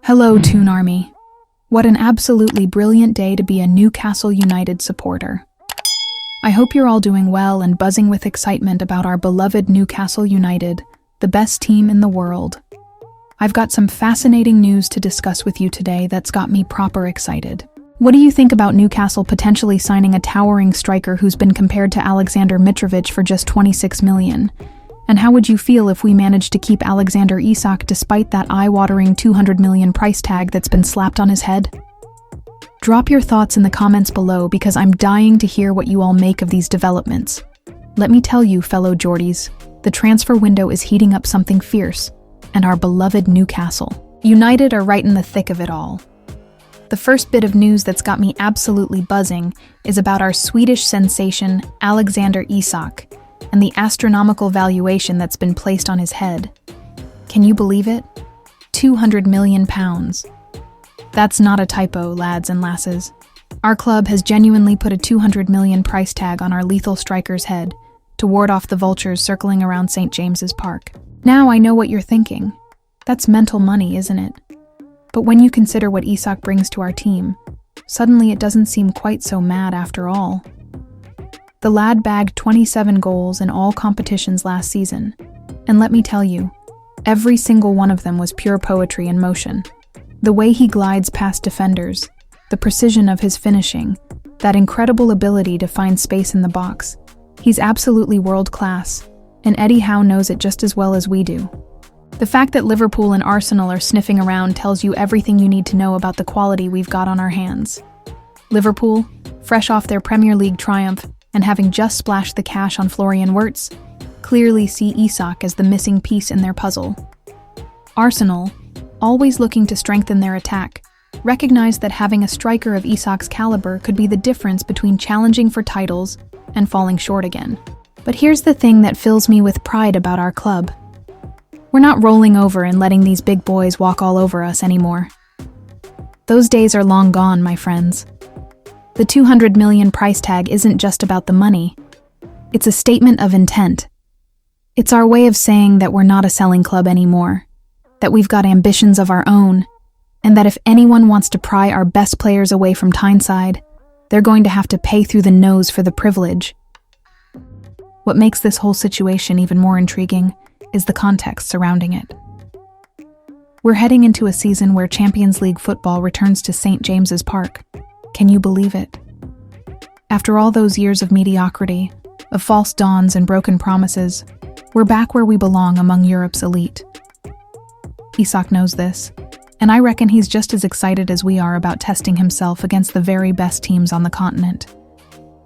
Hello, Toon Army. What an absolutely brilliant day to be a Newcastle United supporter. I hope you're all doing well and buzzing with excitement about our beloved Newcastle United, the best team in the world. I've got some fascinating news to discuss with you today that's got me proper excited. What do you think about Newcastle potentially signing a towering striker who's been compared to Alexander Mitrovic for just 26 million? And how would you feel if we managed to keep Alexander Isak despite that eye-watering 200 million price tag that's been slapped on his head? Drop your thoughts in the comments below because I'm dying to hear what you all make of these developments. Let me tell you, fellow Geordies, the transfer window is heating up something fierce, and our beloved Newcastle United are right in the thick of it all. The first bit of news that's got me absolutely buzzing is about our Swedish sensation, Alexander Isak, and the astronomical valuation that's been placed on his head. Can you believe it? £200 million. That's not a typo, lads and lasses. Our club has genuinely put a 200 million price tag on our lethal striker's head to ward off the vultures circling around St. James's Park. Now I know what you're thinking. That's mental money, isn't it? But when you consider what Isak brings to our team, suddenly it doesn't seem quite so mad after all. The lad bagged 27 goals in all competitions last season, and let me tell you, every single one of them was pure poetry in motion. The way he glides past defenders, the precision of his finishing, that incredible ability to find space in the box. He's absolutely world-class, and Eddie Howe knows it just as well as we do. The fact that Liverpool and Arsenal are sniffing around tells you everything you need to know about the quality we've got on our hands. Liverpool, fresh off their Premier League triumph, and having just splashed the cash on Florian Wirtz, clearly see Isak as the missing piece in their puzzle. Arsenal, always looking to strengthen their attack, recognize that having a striker of Isak's caliber could be the difference between challenging for titles and falling short again. But here's the thing that fills me with pride about our club. We're not rolling over and letting these big boys walk all over us anymore. Those days are long gone, my friends. The 200 million price tag isn't just about the money. It's a statement of intent. It's our way of saying that we're not a selling club anymore, that we've got ambitions of our own, and that if anyone wants to pry our best players away from Tyneside, they're going to have to pay through the nose for the privilege. What makes this whole situation even more intriguing is the context surrounding it. We're heading into a season where Champions League football returns to St. James's Park. Can you believe it? After all those years of mediocrity, of false dawns and broken promises, we're back where we belong among Europe's elite. Isak knows this, and I reckon he's just as excited as we are about testing himself against the very best teams on the continent.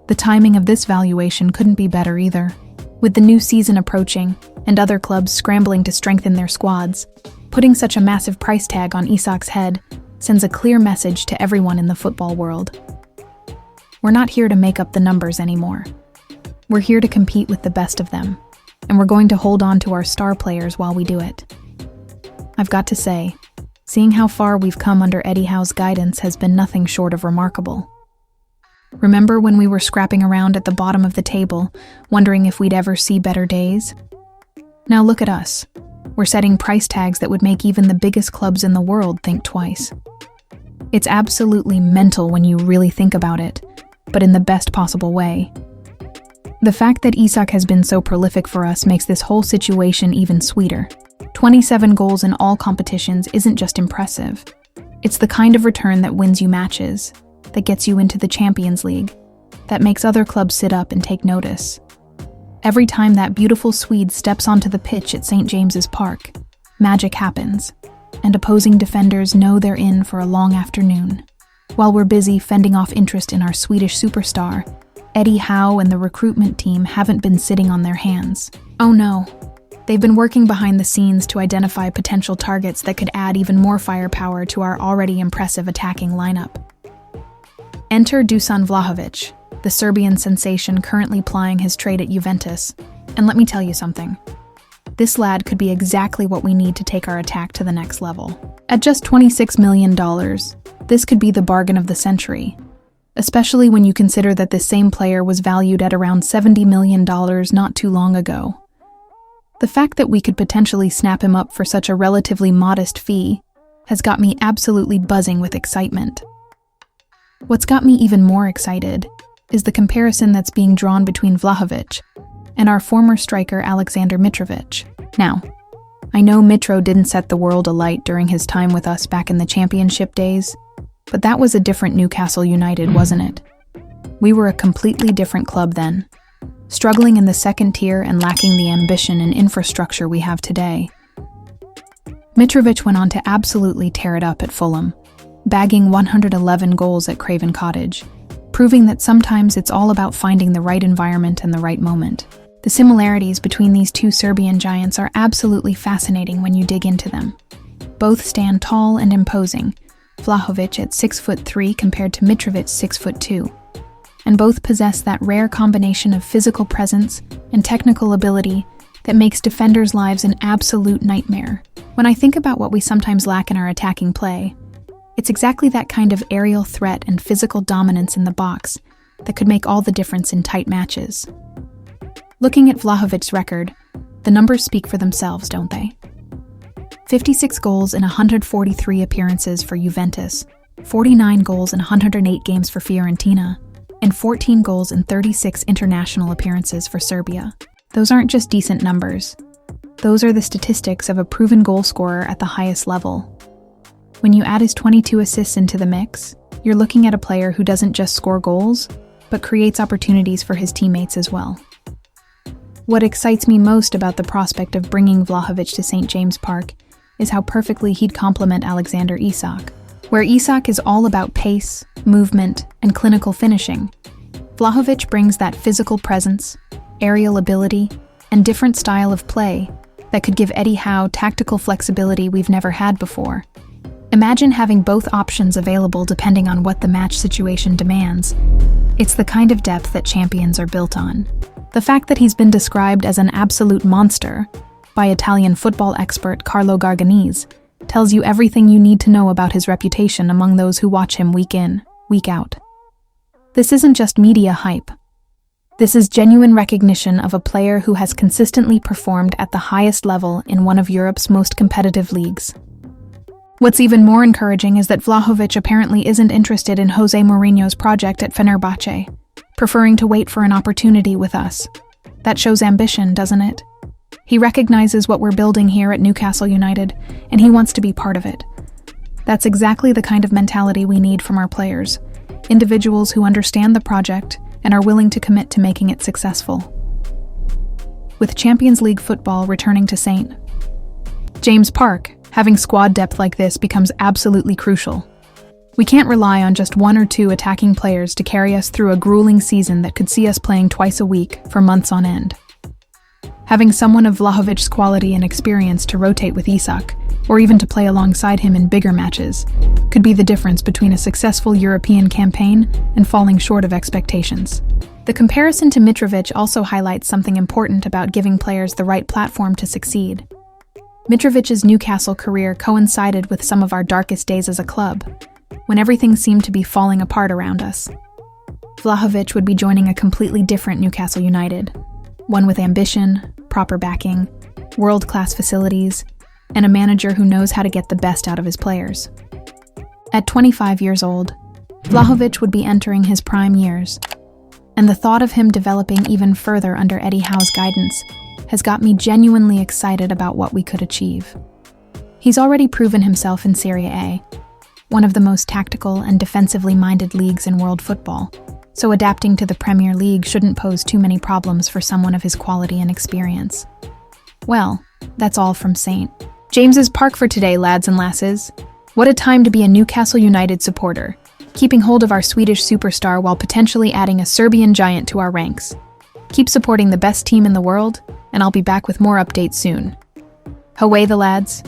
The timing of this valuation couldn't be better either. With the new season approaching, and other clubs scrambling to strengthen their squads, putting such a massive price tag on Isak's head sends a clear message to everyone in the football world. We're not here to make up the numbers anymore. We're here to compete with the best of them, and we're going to hold on to our star players while we do it. I've got to say, seeing how far we've come under Eddie Howe's guidance has been nothing short of remarkable. Remember when we were scrapping around at the bottom of the table, wondering if we'd ever see better days? Now look at us. We're setting price tags that would make even the biggest clubs in the world think twice. It's absolutely mental when you really think about it, but in the best possible way. The fact that Isak has been so prolific for us makes this whole situation even sweeter. 27 goals in all competitions isn't just impressive. It's the kind of return that wins you matches, that gets you into the Champions League, that makes other clubs sit up and take notice. Every time that beautiful Swede steps onto the pitch at St. James's Park, magic happens, and opposing defenders know they're in for a long afternoon. While we're busy fending off interest in our Swedish superstar, Eddie Howe and the recruitment team haven't been sitting on their hands. Oh no, they've been working behind the scenes to identify potential targets that could add even more firepower to our already impressive attacking lineup. Enter Dusan Vlahovic, the Serbian sensation currently plying his trade at Juventus. And let me tell you something. This lad could be exactly what we need to take our attack to the next level. At just $26 million, this could be the bargain of the century, especially when you consider that this same player was valued at around $70 million not too long ago. The fact that we could potentially snap him up for such a relatively modest fee has got me absolutely buzzing with excitement. What's got me even more excited is the comparison that's being drawn between VLAHOVIC and our former striker Aleksandar Mitrovic. Now, I know Mitro didn't set the world alight during his time with us back in the championship days, but that was a different Newcastle United, wasn't it? We were a completely different club then, struggling in the second tier and lacking the ambition and infrastructure we have today. Mitrovic went on to absolutely tear it up at Fulham, bagging 111 goals at Craven Cottage, proving that sometimes it's all about finding the right environment and the right moment. The similarities between these two Serbian giants are absolutely fascinating when you dig into them. Both stand tall and imposing, VLAHOVIC at 6'3" compared to Mitrovic 6'2", and both possess that rare combination of physical presence and technical ability that makes defenders' lives an absolute nightmare. When I think about what we sometimes lack in our attacking play, it's exactly that kind of aerial threat and physical dominance in the box that could make all the difference in tight matches. Looking at VLAHOVIC's record, the numbers speak for themselves, don't they? 56 goals in 143 appearances for Juventus, 49 goals in 108 games for Fiorentina, and 14 goals in 36 international appearances for Serbia. Those aren't just decent numbers. Those are the statistics of a proven goal scorer at the highest level. When you add his 22 assists into the mix, you're looking at a player who doesn't just score goals, but creates opportunities for his teammates as well. What excites me most about the prospect of bringing VLAHOVIC to St. James Park is how perfectly he'd complement Alexander Isak. Where Isak is all about pace, movement, and clinical finishing, VLAHOVIC brings that physical presence, aerial ability, and different style of play that could give Eddie Howe tactical flexibility we've never had before. Imagine having both options available depending on what the match situation demands. It's the kind of depth that champions are built on. The fact that he's been described as an absolute monster by Italian football expert Carlo Garganese tells you everything you need to know about his reputation among those who watch him week in, week out. This isn't just media hype. This is genuine recognition of a player who has consistently performed at the highest level in one of Europe's most competitive leagues. What's even more encouraging is that VLAHOVIC apparently isn't interested in Jose Mourinho's project at Fenerbahce, preferring to wait for an opportunity with us. That shows ambition, doesn't it? He recognizes what we're building here at Newcastle United, and he wants to be part of it. That's exactly the kind of mentality we need from our players, individuals who understand the project and are willing to commit to making it successful. With Champions League football returning to St. James Park, having squad depth like this becomes absolutely crucial. We can't rely on just one or two attacking players to carry us through a grueling season that could see us playing twice a week for months on end. Having someone of VLAHOVIC's quality and experience to rotate with Isak, or even to play alongside him in bigger matches, could be the difference between a successful European campaign and falling short of expectations. The comparison to Mitrovic also highlights something important about giving players the right platform to succeed. Mitrovic's Newcastle career coincided with some of our darkest days as a club, when everything seemed to be falling apart around us. VLAHOVIC would be joining a completely different Newcastle United, one with ambition, proper backing, world-class facilities, and a manager who knows how to get the best out of his players. At 25 years old, VLAHOVIC would be entering his prime years, and the thought of him developing even further under Eddie Howe's guidance has got me genuinely excited about what we could achieve. He's already proven himself in Serie A, one of the most tactical and defensively minded leagues in world football, so adapting to the Premier League shouldn't pose too many problems for someone of his quality and experience. Well, that's all from St. James's Park for today, lads and lasses. What a time to be a Newcastle United supporter, keeping hold of our Swedish superstar while potentially adding a Serbian giant to our ranks. Keep supporting the best team in the world, and I'll be back with more updates soon. Away the lads!